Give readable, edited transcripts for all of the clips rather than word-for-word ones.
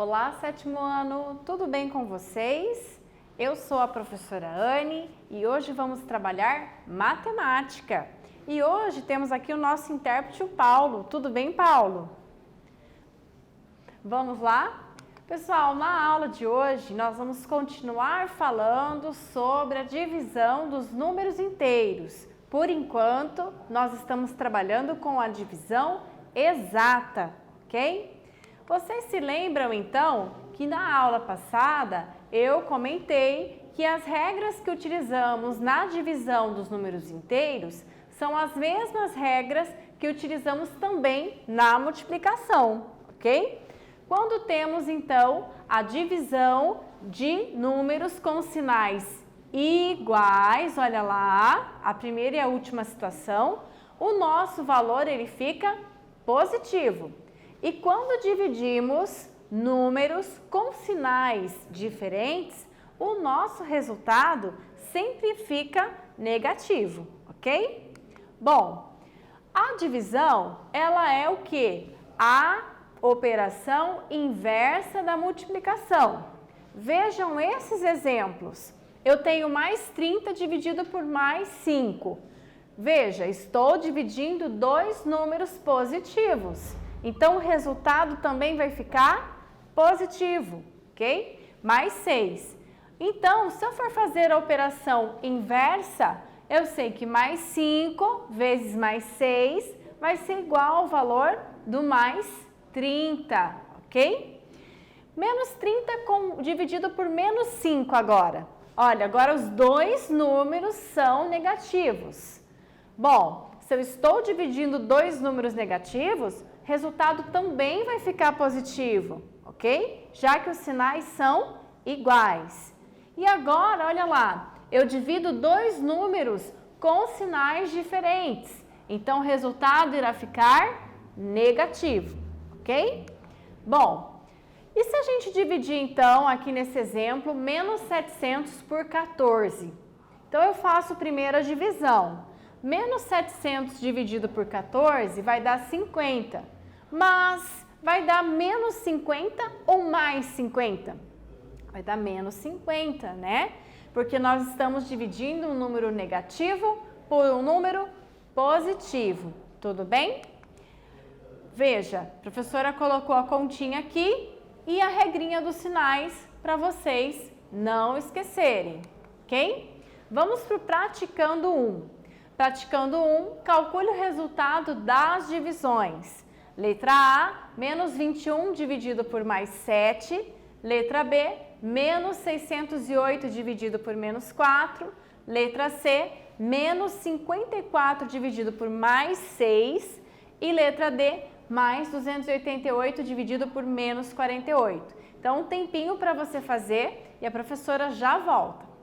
Olá, sétimo ano, tudo bem com vocês? Eu sou a professora Anne e hoje vamos trabalhar matemática. E hoje temos aqui o nosso intérprete, o Paulo. Tudo bem, Paulo? Vamos lá? Pessoal, na aula de hoje nós vamos continuar falando sobre a divisão dos números inteiros. Por enquanto, nós estamos trabalhando com a divisão exata, ok? Vocês se lembram então que na aula passada eu comentei que as regras que utilizamos na divisão dos números inteiros são as mesmas regras que utilizamos também na multiplicação, ok? Quando temos então a divisão de números com sinais iguais, olha lá, a primeira e a última situação, o nosso valor ele fica positivo. E quando dividimos números com sinais diferentes, o nosso resultado sempre fica negativo, ok? Bom, a divisão, ela é o quê? A operação inversa da multiplicação. Vejam esses exemplos. Eu tenho mais 30 dividido por mais 5. Veja, estou dividindo dois números positivos. Então, o resultado também vai ficar positivo, ok? Mais 6. Então, se eu for fazer a operação inversa, eu sei que mais 5 vezes mais 6 vai ser igual ao valor do mais 30, ok? Menos 30 dividido por menos 5 agora. Olha, agora os dois números são negativos. Bom, se eu estou dividindo dois números negativos, resultado também vai ficar positivo, ok? Já que os sinais são iguais. E agora, olha lá, eu divido dois números com sinais diferentes. Então, o resultado irá ficar negativo, ok? Bom, e se a gente dividir então, aqui nesse exemplo, menos 700 por 14? Então, eu faço primeiro a divisão. Menos 700 dividido por 14 vai dar 50. Mas vai dar menos 50 ou mais 50? Vai dar menos 50, né? Porque nós estamos dividindo um número negativo por um número positivo. Tudo bem? Veja, a professora colocou a continha aqui e a regrinha dos sinais para vocês não esquecerem, ok? Vamos para o praticando 1. Praticando 1, calcule o resultado das divisões. Letra A, menos 21 dividido por mais 7. Letra B, menos 608 dividido por menos 4. Letra C, menos 54 dividido por mais 6. E letra D, mais 288 dividido por menos 48. Então, um tempinho para você fazer e a professora já volta.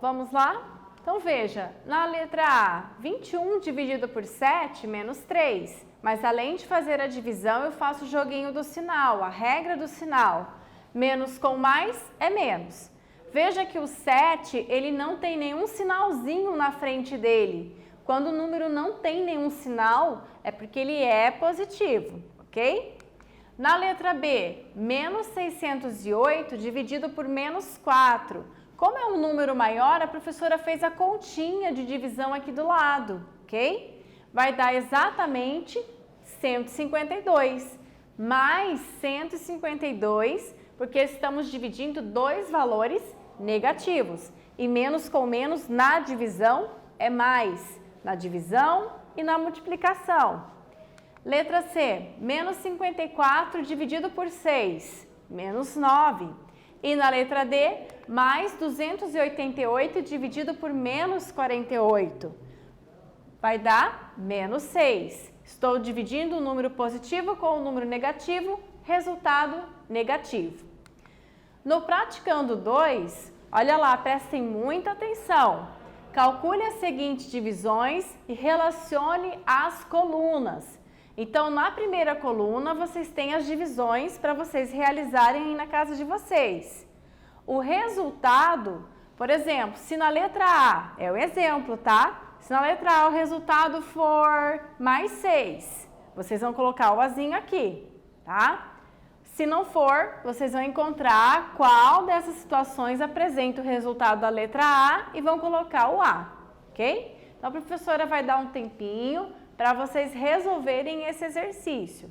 Vamos lá? Então, veja, na letra A, 21 dividido por 7, menos 3. Mas, além de fazer a divisão, eu faço o joguinho do sinal, a regra do sinal. Menos com mais é menos. Veja que o 7, ele não tem nenhum sinalzinho na frente dele. Quando o número não tem nenhum sinal, é porque ele é positivo, ok? Na letra B, menos 608 dividido por menos 4. Como é um número maior, a professora fez a continha de divisão aqui do lado, ok? Vai dar exatamente 152, mais 152, porque estamos dividindo dois valores negativos. E menos com menos na divisão é mais, na divisão e na multiplicação. Letra C, menos 54 dividido por 6, menos 9. E na letra D, mais 288 dividido por menos 48. Vai dar menos 6. Estou dividindo o número positivo com o número negativo, resultado negativo. No Praticando 2, olha lá, prestem muita atenção. Calcule as seguintes divisões e relacione as colunas. Então, na primeira coluna, vocês têm as divisões para vocês realizarem aí na casa de vocês. O resultado, por exemplo, se na letra A, é o exemplo, tá? Se na letra A o resultado for mais 6, vocês vão colocar o Azinho aqui, tá? Se não for, vocês vão encontrar qual dessas situações apresenta o resultado da letra A e vão colocar o A, ok? Então, a professora vai dar um tempinho para vocês resolverem esse exercício.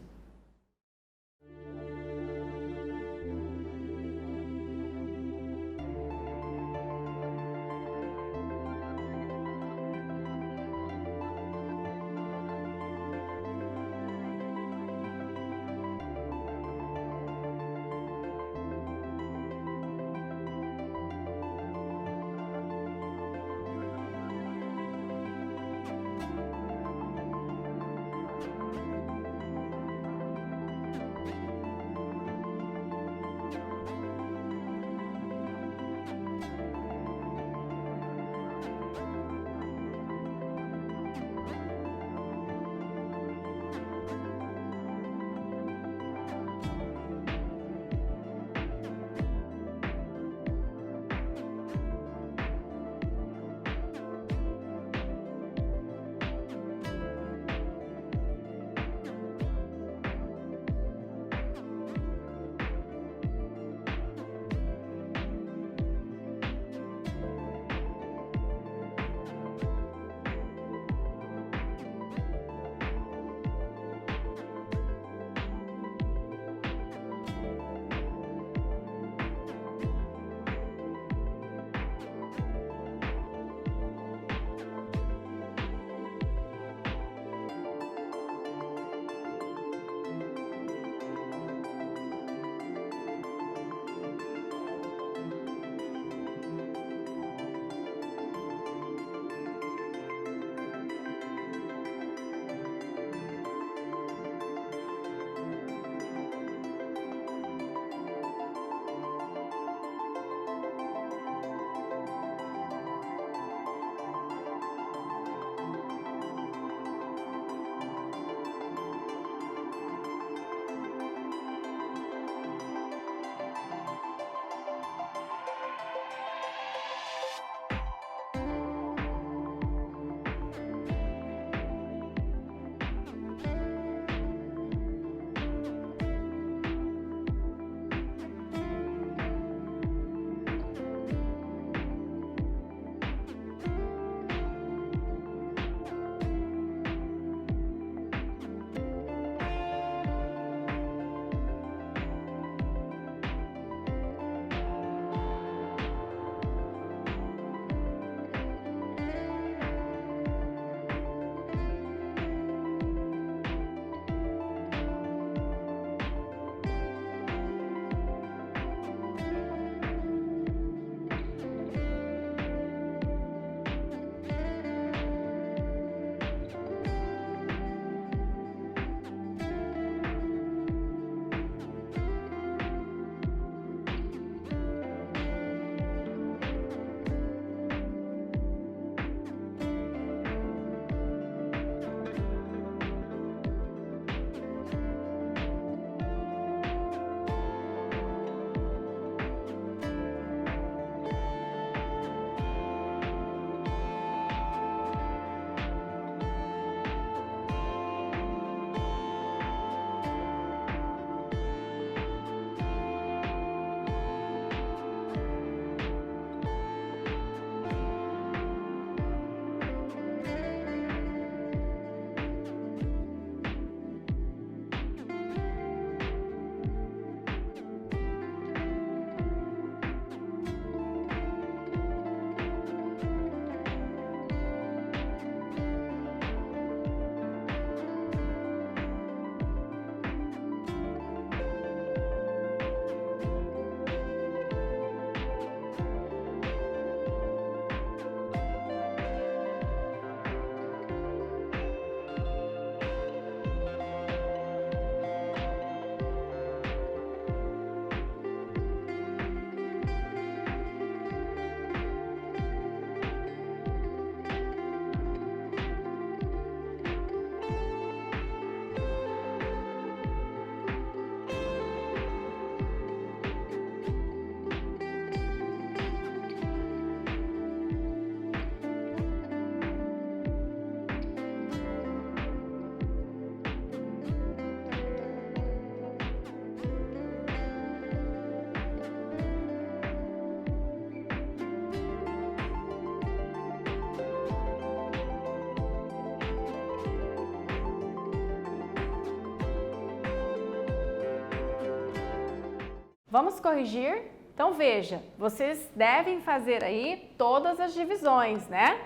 Vamos corrigir? Então veja, vocês devem fazer aí todas as divisões, né?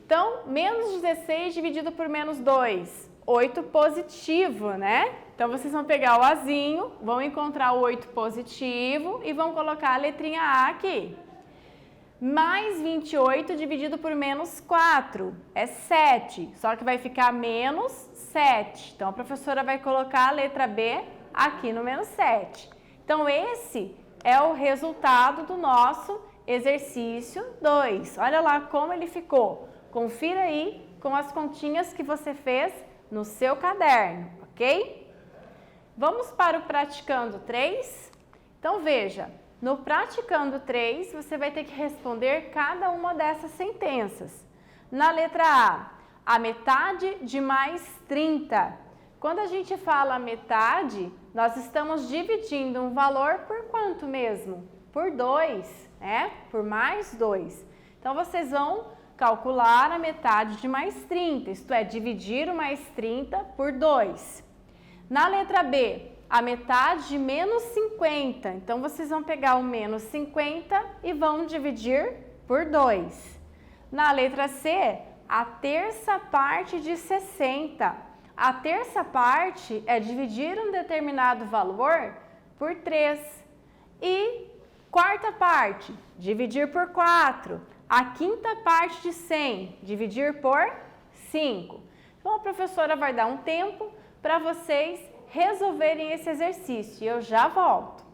Então, menos 16 dividido por menos 2, 8 positivo, né? Então vocês vão pegar o Azinho, vão encontrar o 8 positivo e vão colocar a letrinha A aqui. Mais 28 dividido por menos 4 é 7, só que vai ficar menos 7. Então a professora vai colocar a letra B aqui no menos 7. Então esse é o resultado do nosso exercício 2. Olha lá como ele ficou. Confira aí com as continhas que você fez no seu caderno, ok? Vamos para o praticando 3? Então veja, no praticando 3 você vai ter que responder cada uma dessas sentenças. Na letra A metade de mais 30. Quando a gente fala metade, nós estamos dividindo um valor por quanto mesmo? Por 2, né? Por mais 2. Então vocês vão calcular a metade de mais 30, isto é, dividir o mais 30 por 2. Na letra B, a metade de menos 50. Então, vocês vão pegar o menos 50 e vão dividir por 2. Na letra C, a terça parte de 60. A terça parte é dividir um determinado valor por 3. E quarta parte, dividir por 4. A quinta parte de 100, dividir por 5. Então, a professora vai dar um tempo para vocês resolverem esse exercício e eu já volto.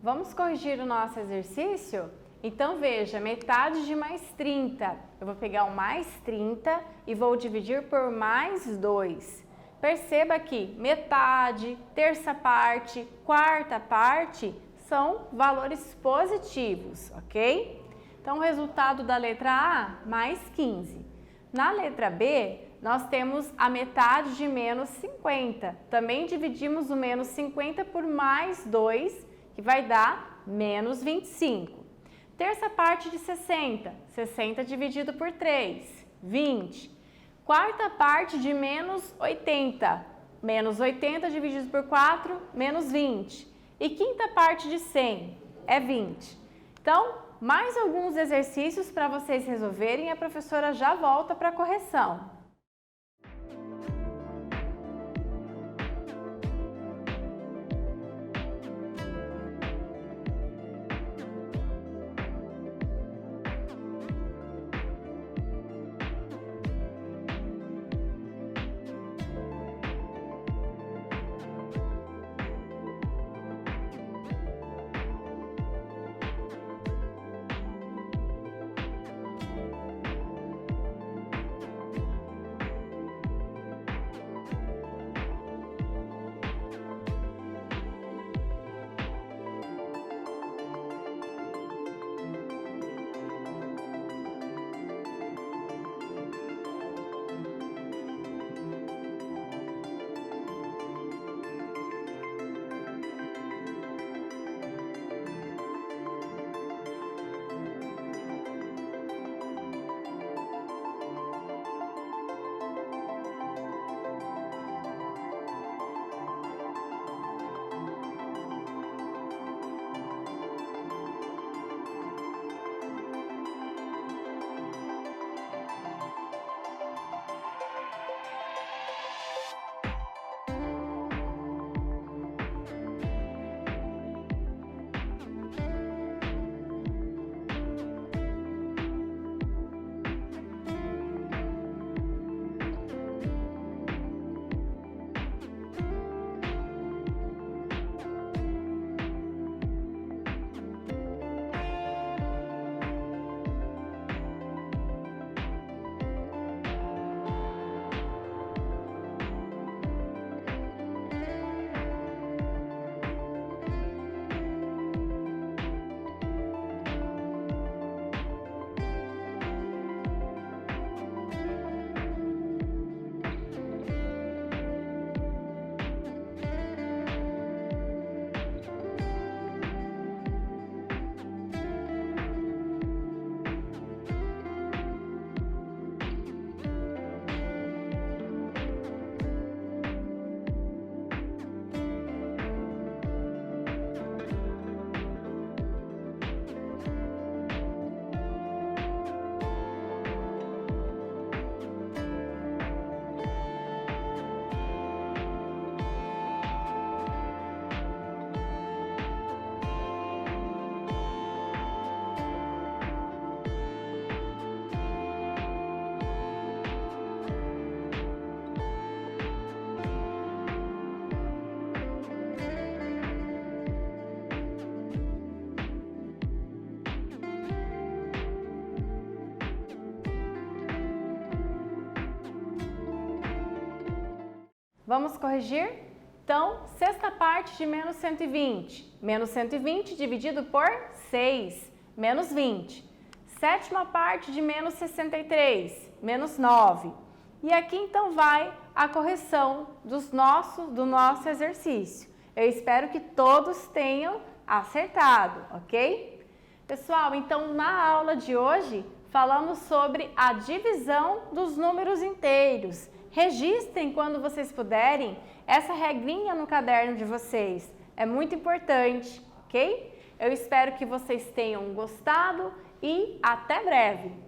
Vamos corrigir o nosso exercício? Então veja, metade de mais 30. Eu vou pegar o mais 30 e vou dividir por mais 2. Perceba que metade, terça parte, quarta parte são valores positivos, ok? Então, o resultado da letra A, mais 15. Na letra B, nós temos a metade de menos 50. Também dividimos o menos 50 por mais 2, que vai dar menos 25. Terça parte de 60. 60 dividido por 3, 20. Quarta parte de menos 80. Menos 80 dividido por 4, menos 20. E quinta parte de 100 é 20. Então, mais alguns exercícios para vocês resolverem e a professora já volta para a correção. Vamos corrigir? Então, sexta parte de menos 120. Menos 120 dividido por 6, menos 20. Sétima parte de menos 63, menos 9. E aqui então vai a correção do nosso exercício. Eu espero que todos tenham acertado, ok? Pessoal, então na aula de hoje falamos sobre a divisão dos números inteiros. Registrem quando vocês puderem essa regrinha no caderno de vocês. É muito importante, ok? Eu espero que vocês tenham gostado e até breve!